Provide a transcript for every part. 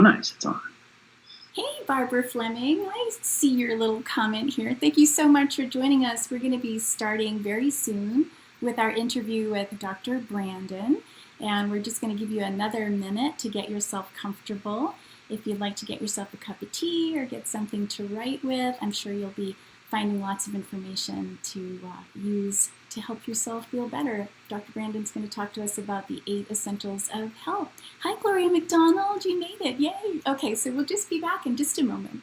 Nice, it's on. Hey, Barbara Fleming. I see your little comment here. Thank you so much for joining us. We're going to be starting very soon with our interview with Dr. Brandon, and we're just going to give you another minute to get yourself comfortable. If you'd like to get yourself a cup of tea or get something to write with, I'm sure you'll be finding lots of information to use to help yourself feel better. Dr. Brandon's going to talk to us about the 8 essentials of health. Hi, Gloria McDonald. You made it. Yay. Okay, so we'll just be back in just a moment.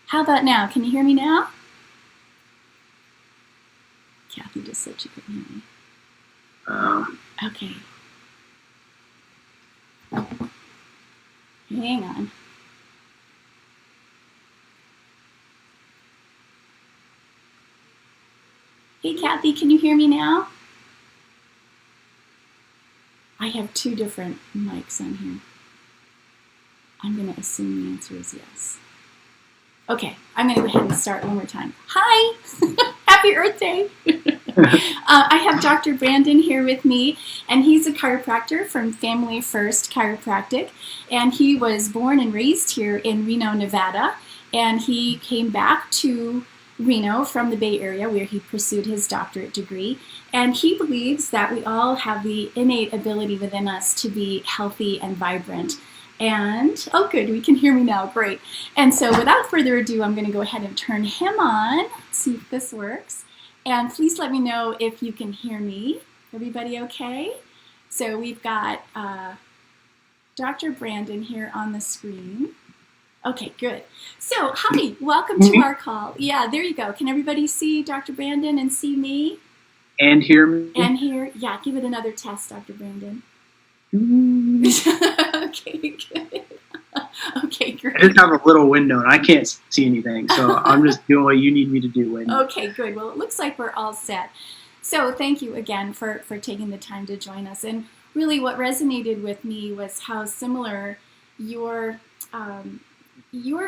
How about now? Can you hear me now? Kathy just said she couldn't hear me. Okay. Hang on. Hey, Kathy, can you hear me now? I have 2 different mics on here. I'm going to assume the answer is yes. Okay, I'm going to go ahead and start one more time. Hi! Happy Earth Day! I have Dr. Brandon here with me, and he's a chiropractor from Family First Chiropractic, and he was born and raised here in Reno, Nevada, and he came back to Reno from the Bay Area where he pursued his doctorate degree, and he believes that we all have the innate ability within us to be healthy and vibrant. And, oh good, we can hear me now, great. And so without further ado, I'm going to go ahead and turn him on, see if this works. And please let me know if you can hear me. Everybody okay? So we've got Dr. Brandon here on the screen. Okay, good. So, hi, welcome to our call. Yeah, there you go. Can everybody see Dr. Brandon and see me? And hear me? And hear, yeah, give it another test, Dr. Brandon. Okay, good. Okay, great. I just have a little window and I can't see anything, so I'm just doing what you need me to do, Wendy. Okay, good. Well, it looks like we're all set. So thank you again for taking the time to join us. And really what resonated with me was how similar your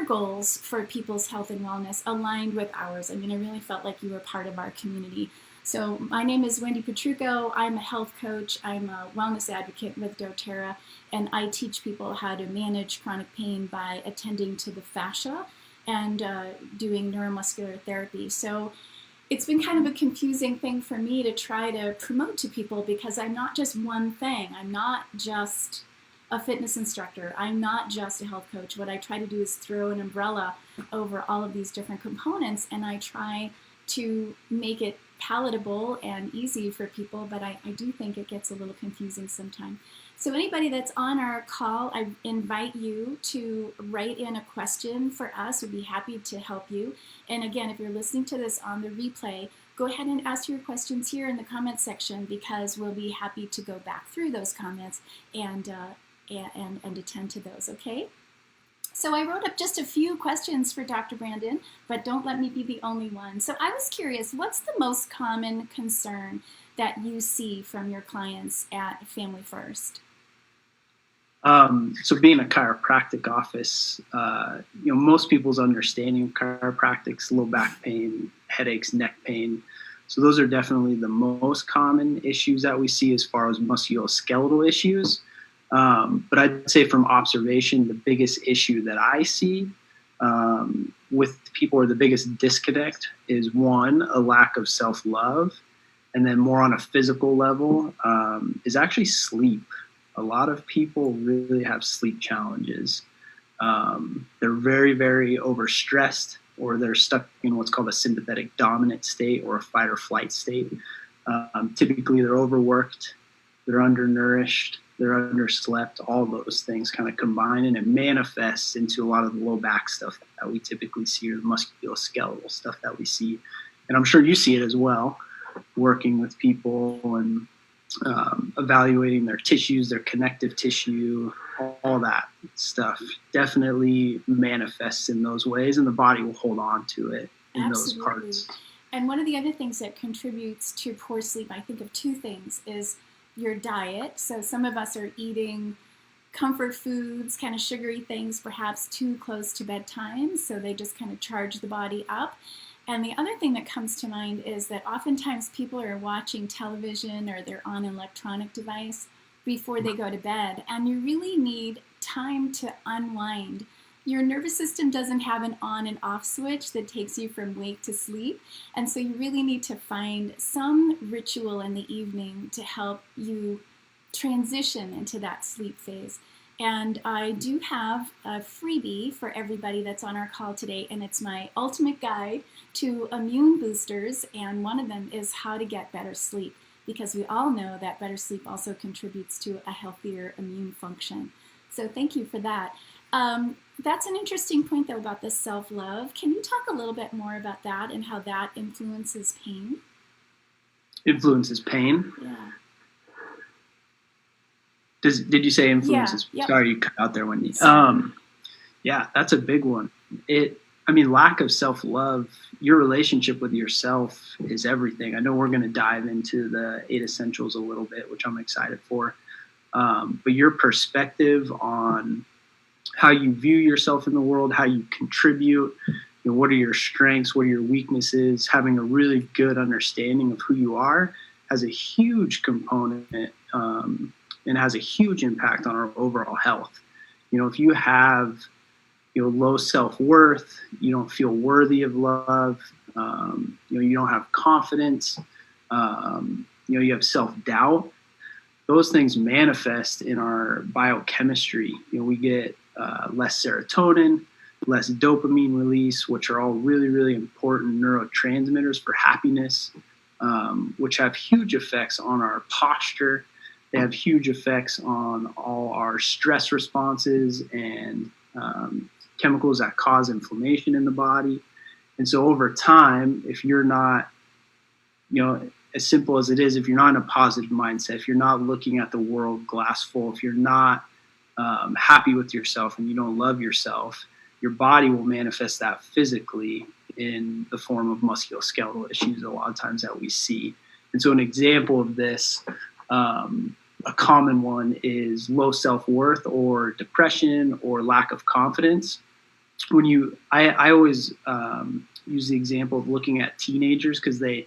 goals for people's health and wellness aligned with ours. I mean, I really felt like you were part of our community. So my name is Wendy Petrucco. I'm a health coach. I'm a wellness advocate with doTERRA, and I teach people how to manage chronic pain by attending to the fascia and doing neuromuscular therapy. So it's been kind of a confusing thing for me to try to promote to people because I'm not just one thing. I'm not just a fitness instructor. I'm not just a health coach. What I try to do is throw an umbrella over all of these different components, and I try to make it palatable and easy for people, but I do think it gets a little confusing sometimes. So anybody that's on our call, I invite you to write in a question for us. We'd be happy to help you. And again, if you're listening to this on the replay, go ahead and ask your questions here in the comment section, because we'll be happy to go back through those comments and attend to those, okay? So I wrote up just a few questions for Dr. Brandon, but don't let me be the only one. So I was curious, what's the most common concern that you see from your clients at Family First? So being a chiropractic office, most people's understanding of chiropractic's low back pain, headaches, neck pain. So those are definitely the most common issues that we see as far as musculoskeletal issues. But I'd say from observation, the biggest issue that I see with people, or the biggest disconnect, is one, a lack of self-love, and then more on a physical level is actually sleep. A lot of people really have sleep challenges. They're very, very overstressed, or they're stuck in what's called a sympathetic dominant state or a fight or flight state. Typically, they're overworked, they're undernourished, they're underslept. All those things kind of combine, and it manifests into a lot of the low back stuff that we typically see, or the musculoskeletal stuff that we see. And I'm sure you see it as well, working with people and evaluating their tissues, their connective tissue, all that stuff definitely manifests in those ways, and the body will hold on to it in Absolutely. those parts. And one of the other things that contributes to poor sleep, I think of two things, is your diet. So some of us are eating comfort foods, kind of sugary things, perhaps too close to bedtime, so they just kind of charge the body up. And the other thing that comes to mind is that oftentimes people are watching television or they're on an electronic device before they go to bed, and you really need time to unwind. Your nervous system doesn't have an on and off switch that takes you from wake to sleep, and so you really need to find some ritual in the evening to help you transition into that sleep phase. And I do have a freebie for everybody that's on our call today, and it's my ultimate guide to immune boosters, and one of them is how to get better sleep, because we all know that better sleep also contributes to a healthier immune function. So thank you for that. That's an interesting point, though, about the self-love. Can you talk a little bit more about that and how that influences pain? Influences pain? Yeah. Did you say influences? Yeah, yep. Sorry, you cut out there when you. Yeah, that's a big one. Lack of self-love, your relationship with yourself is everything. I know we're going to dive into the 8 essentials a little bit, which I'm excited for. But your perspective on how you view yourself in the world, how you contribute, what are your strengths, what are your weaknesses, having a really good understanding of who you are has a huge component and has a huge impact on our overall health. If you have low self-worth, you don't feel worthy of love, you don't have confidence, you have self-doubt, those things manifest in our biochemistry. We get less serotonin, less dopamine release, which are all really, really important neurotransmitters for happiness, which have huge effects on our posture. They have huge effects on all our stress responses and chemicals that cause inflammation in the body. And so over time, if you're not, as simple as it is, if you're not in a positive mindset, if you're not looking at the world glass full, if you're not happy with yourself and you don't love yourself, your body will manifest that physically in the form of musculoskeletal issues a lot of times that we see. And so an example of this, a common one, is low self-worth or depression or lack of confidence. I always use the example of looking at teenagers, because they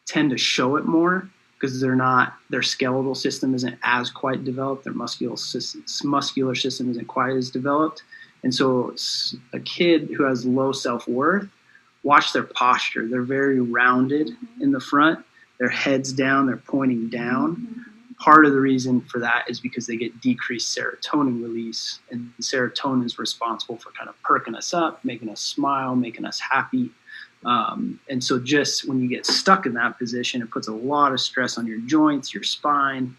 tend to show it more because their skeletal system isn't as quite developed, their muscular system isn't quite as developed. And so a kid who has low self-worth, watch their posture. They're very rounded in the front, their head's down, they're pointing down. part of the reason for that is because they get decreased serotonin release, and serotonin is responsible for kind of perking us up, making us smile, making us happy. And so just when you get stuck in that position, it puts a lot of stress on your joints, your spine,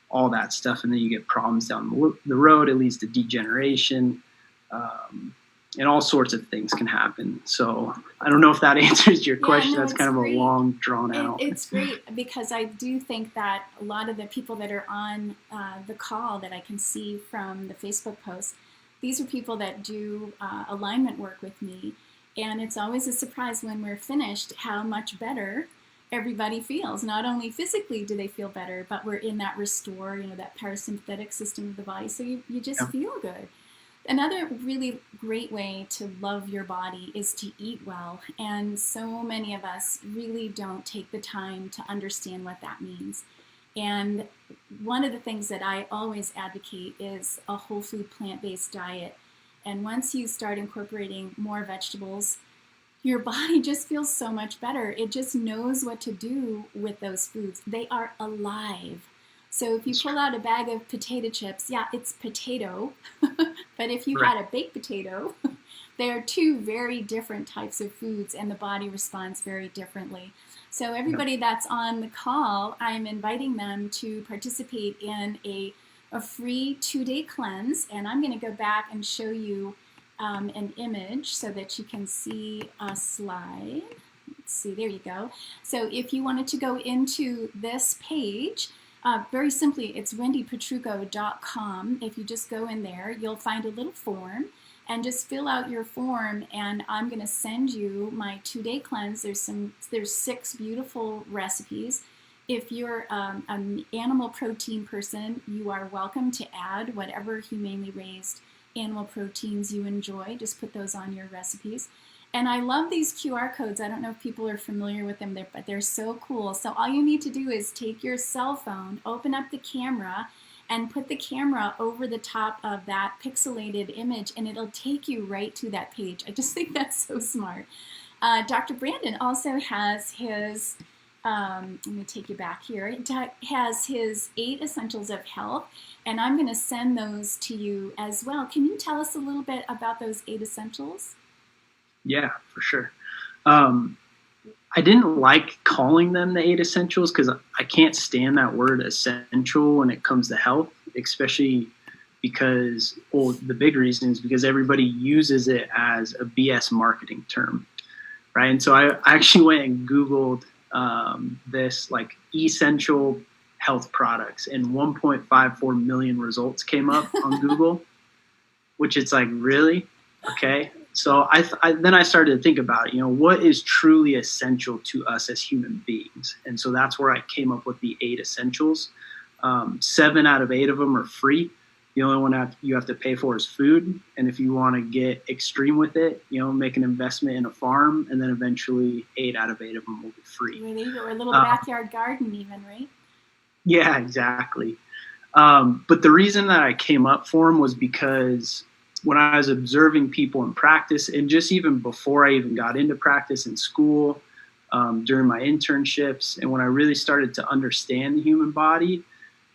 all that stuff. And then you get problems down the road. It leads to degeneration, and all sorts of things can happen. So I don't know if that answers your question. No, that's kind of great. a long drawn out. It's great because I do think that a lot of the people that are on the call that I can see from the Facebook posts, these are people that do alignment work with me. And it's always a surprise when we're finished how much better everybody feels. Not only physically do they feel better, but we're in that restore, that parasympathetic system of the body. So you just feel good. Another really great way to love your body is to eat well. And so many of us really don't take the time to understand what that means. And one of the things that I always advocate is a whole food plant-based diet. And once you start incorporating more vegetables, your body just feels so much better. It just knows what to do with those foods. They are alive. So if you pull out a bag of potato chips, yeah, it's potato. But if you had a baked potato, they are two very different types of foods, and the body responds very differently. So everybody that's on the call, I'm inviting them to participate in a free 2-day cleanse. And I'm going to go back and show you an image so that you can see a slide. Let's see, there you go. So if you wanted to go into this page, very simply, it's wendypetrucco.com. If you just go in there, you'll find a little form and just fill out your form, and I'm going to send you my 2-day cleanse. There's 6 beautiful recipes. If you're an animal protein person, you are welcome to add whatever humanely raised animal proteins you enjoy. Just put those on your recipes. And I love these QR codes. I don't know if people are familiar with them, but they're so cool. So all you need to do is take your cell phone, open up the camera, and put the camera over the top of that pixelated image, and it'll take you right to that page. I just think that's so smart. Dr. Brandon also has his, let me take you back here, has his 8 Essentials of Health, and I'm going to send those to you as well. Can you tell us a little bit about those 8 Essentials? Yeah, for sure. I didn't like calling them the 8 Essentials because I can't stand that word essential when it comes to health, especially because, well, the big reason is because everybody uses it as a BS marketing term, right? And so I actually went and Googled this, like, essential health products, and 1.54 million results came up on Google, which it's like, really? Okay. So then I started to think about, what is truly essential to us as human beings? And so that's where I came up with the 8 Essentials. 7 out of 8 of them are free. The only one you have to pay for is food. And if you want to get extreme with it, make an investment in a farm, and then eventually 8 out of 8 of them will be free. Really? Or a little backyard garden even, right? Yeah, exactly. But the reason that I came up for them was because when I was observing people in practice, and just even before I even got into practice in school, during my internships, and when I really started to understand the human body,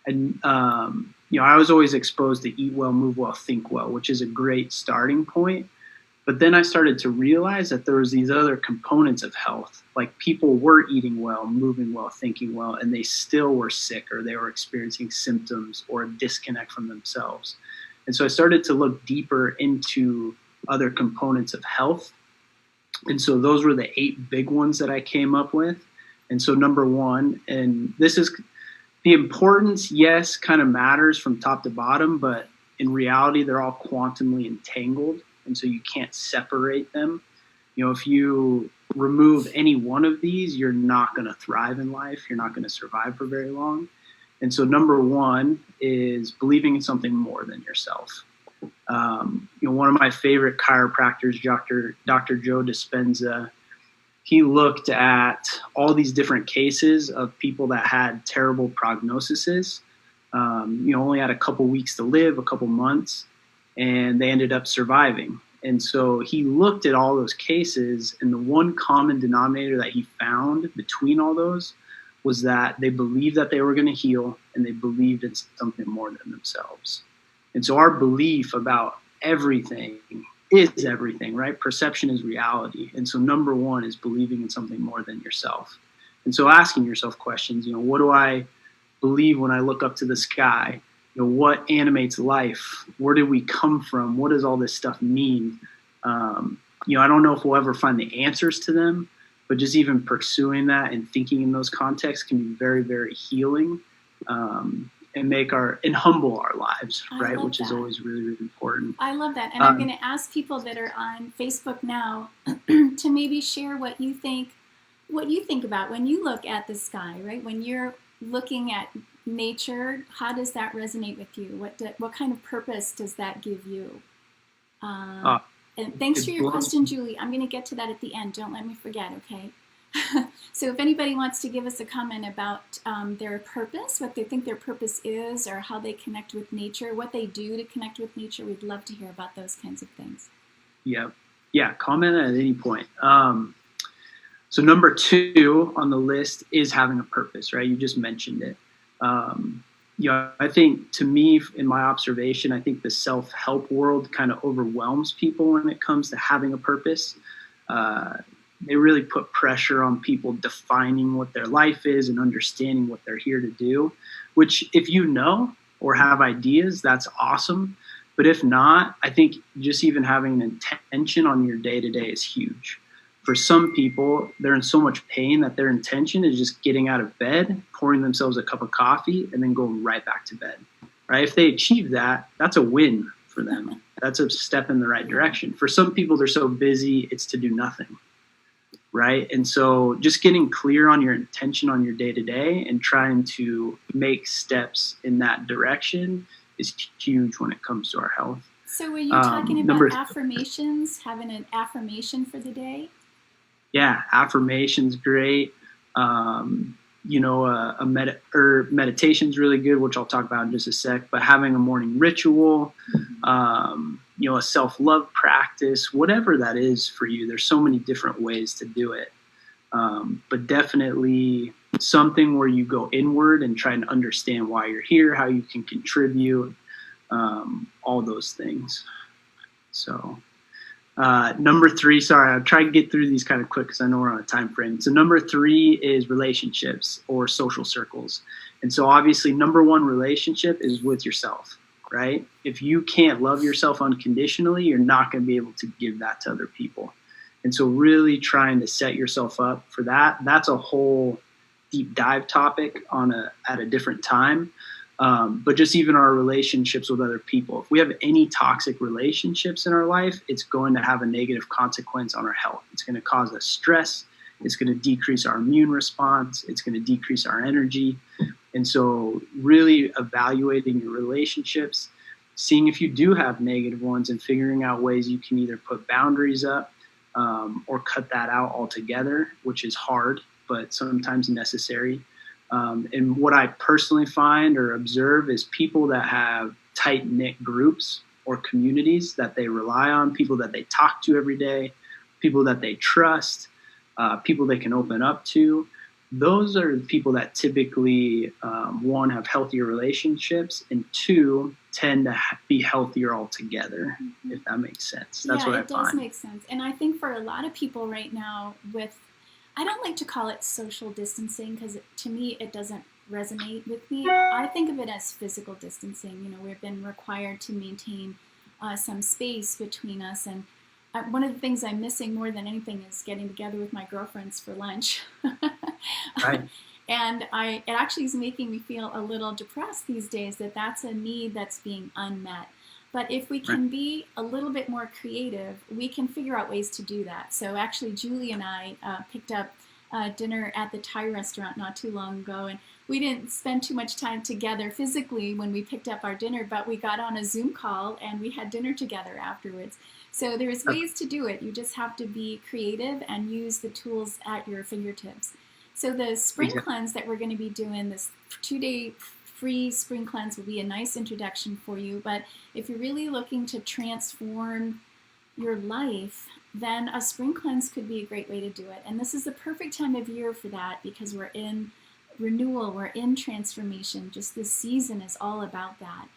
and I was always exposed to eat well, move well, think well, which is a great starting point. But then I started to realize that there was these other components of health, like people were eating well, moving well, thinking well, and they still were sick, or they were experiencing symptoms or a disconnect from themselves. And so I started to look deeper into other components of health. And so those were the 8 big ones that I came up with. And so number 1, and this is the importance, yes, kind of matters from top to bottom, but in reality, they're all quantumly entangled. And so you can't separate them. If you remove any one of these, you're not going to thrive in life. You're not going to survive for very long. And so number 1 is believing in something more than yourself. One of my favorite chiropractors, Dr. Joe Dispenza, he looked at all these different cases of people that had terrible prognoses, only had a couple weeks to live, a couple months, and they ended up surviving. And so he looked at all those cases, and the one common denominator that he found between all those was that they believed that they were going to heal, and they believed in something more than themselves. And so our belief about everything is everything, right? Perception is reality. And so number one is believing in something more than yourself. And so asking yourself questions, what do I believe when I look up to the sky? What animates life? Where did we come from? What does all this stuff mean? I don't know if we'll ever find the answers to them, but just even pursuing that and thinking in those contexts can be very, very healing, and humble our lives, right? Which is always really, really important. I love that. And I'm going to ask people that are on Facebook now to maybe share what you think about when you look at the sky, right? When you're looking at nature, how does that resonate with you? What kind of purpose does that give you? And thanks for your question, Julie. I'm going to get to that at the end. Don't let me forget, okay? So if anybody wants to give us a comment about their purpose, what they think their purpose is, or how they connect with nature, what they do to connect with nature, we'd love to hear about those kinds of things. Yeah, comment at any point. So number 2 on the list is having a purpose, right? You just mentioned it. I think, to me, in my observation, I think the self-help world kind of overwhelms people when it comes to having a purpose. They really put pressure on people defining what their life is and understanding what they're here to do, which, if you know or have ideas, that's awesome. But if not, I think just even having an intention on your day-to-day is huge. For some people, they're in so much pain that their intention is just getting out of bed, pouring themselves a cup of coffee, and then going right back to bed, right? If they achieve that, that's a win for them. That's a step in the right direction. For some people, they're so busy, it's to do nothing, right? And so just getting clear on your intention on your day-to-day and trying to make steps in that direction is huge when it comes to our health. So were you talking about affirmations, having an affirmation for the day? Yeah, affirmation's great. Meditation's really good, which I'll talk about in just a sec. But having a morning ritual, a self-love practice, whatever that is for you, there's so many different ways to do it. But definitely something where you go inward and try and understand why you're here, how you can contribute, all those things. So. Number 3, sorry, I'll try to get through these kind of quick because I know we're on a time frame. So number 3 is relationships or social circles. And so obviously number 1 relationship is with yourself, right? If you can't love yourself unconditionally, you're not going to be able to give that to other people. And so really trying to set yourself up for that, that's a whole deep dive topic at a different time. But just even our relationships with other people. If we have any toxic relationships in our life, it's going to have a negative consequence on our health. It's going to cause us stress. It's going to decrease our immune response. It's going to decrease our energy. And so really evaluating your relationships, seeing if you do have negative ones and figuring out ways you can either put boundaries up or cut that out altogether, which is hard, but sometimes necessary. And what I personally find or observe is people that have tight-knit groups or communities that they rely on, people that they talk to every day, people that they trust, people they can open up to. Those are the people that typically, 1, have healthier relationships, and 2, tend to be healthier altogether, if that makes sense. That's what I find. Yeah, it does make sense. And I think for a lot of people right now I don't like to call it social distancing because to me it doesn't resonate with me. I think of it as physical distancing. We've been required to maintain some space between us. And one of the things I'm missing more than anything is getting together with my girlfriends for lunch. Right. And it actually is making me feel a little depressed these days that's a need that's being unmet. But if we can be a little bit more creative, we can figure out ways to do that. So actually, Julie and I picked up dinner at the Thai restaurant not too long ago, and we didn't spend too much time together physically when we picked up our dinner, but we got on a Zoom call and we had dinner together afterwards. So there's ways to do it. You just have to be creative and use the tools at your fingertips. So the spring cleanse that we're going to be doing, this 2-day free spring cleanse, will be a nice introduction for you. But if you're really looking to transform your life, then a spring cleanse could be a great way to do it. And this is the perfect time of year for that because we're in renewal. We're in transformation. Just this season is all about that.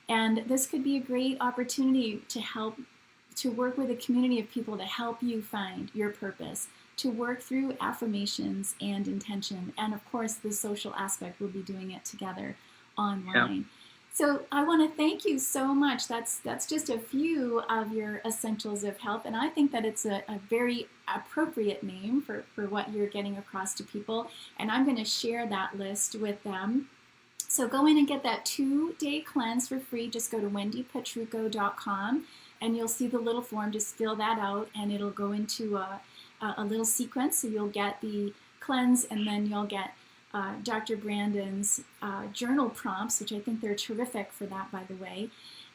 And this could be a great opportunity to work with a community of people to help you find your purpose, to work through affirmations and intention. And of course, the social aspect, we'll be doing it together online. Yeah. So I want to thank you so much. That's just a few of your essentials of health. And I think that it's a very appropriate name for what you're getting across to people. And I'm going to share that list with them. So go in and get that 2-day cleanse for free. Just go to wendypetrucco.com and you'll see the little form. Just fill that out and it'll go into a little sequence. So you'll get the cleanse and then you'll get Dr. Brandon's journal prompts, which I think they're terrific for that, by the way.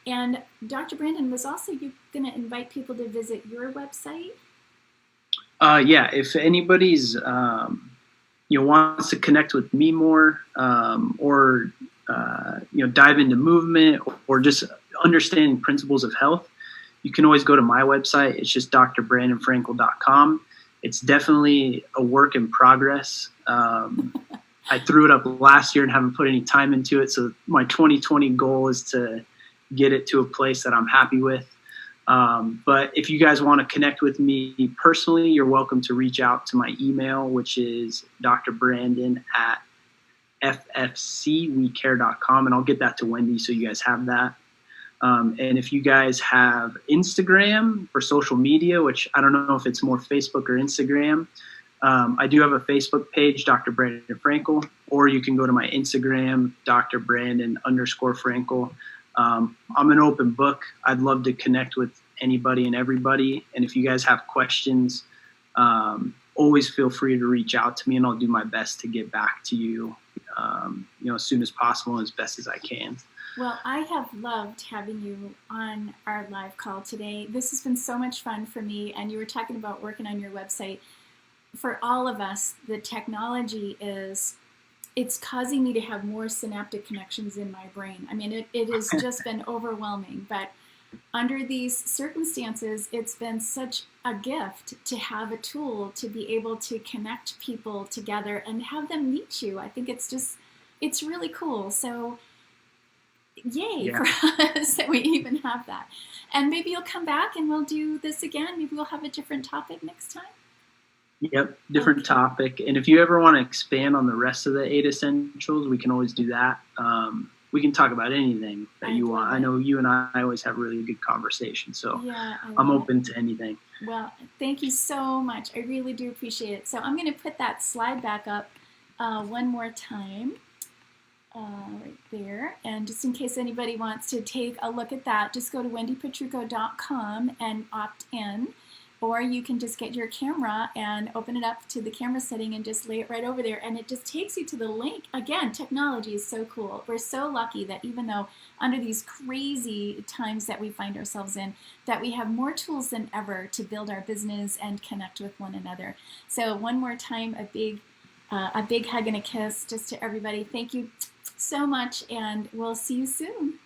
And Dr. Brandon, was also you going to invite people to visit your website? Yeah, if anybody's wants to connect with me more, or dive into movement or just understanding principles of health, you can always go to my website. It's just drbrandonfrankel.com. It's definitely a work in progress. I threw it up last year and haven't put any time into it. So my 2020 goal is to get it to a place that I'm happy with. But if you guys want to connect with me personally, you're welcome to reach out to my email, which is drbrandon@ffcwecare.com. And I'll get that to Wendy so you guys have that. And if you guys have Instagram for social media, which I don't know if it's more Facebook or Instagram, I do have a Facebook page, Dr. Brandon Frankel, or you can go to my Instagram, Dr. Brandon_Frankel. I'm an open book. I'd love to connect with anybody and everybody. And if you guys have questions, always feel free to reach out to me and I'll do my best to get back to you, as soon as possible and as best as I can. Well, I have loved having you on our live call today. This has been so much fun for me. And you were talking about working on your website. For all of us, the technology it's causing me to have more synaptic connections in my brain. I mean, it has just been overwhelming. But under these circumstances, it's been such a gift to have a tool to be able to connect people together and have them meet you. I think it's really cool. So yay for us that we even have that. And maybe you'll come back and we'll do this again. Maybe we'll have a different topic next time. Yep, different topic. And if you ever want to expand on the rest of the 8 essentials, we can always do that. We can talk about anything that you want. I know you and I always have really good conversations, so yeah, I'm open to anything. Well, thank you so much. I really do appreciate it. So I'm going to put that slide back up one more time. Right there. And just in case anybody wants to take a look at that, just go to wendypetrucco.com and opt in. Or you can just get your camera and open it up to the camera setting and just lay it right over there. And it just takes you to the link. Again, technology is so cool. We're so lucky that even though under these crazy times that we find ourselves in, that we have more tools than ever to build our business and connect with one another. So one more time, a big hug and a kiss just to everybody. Thank you so much, and we'll see you soon.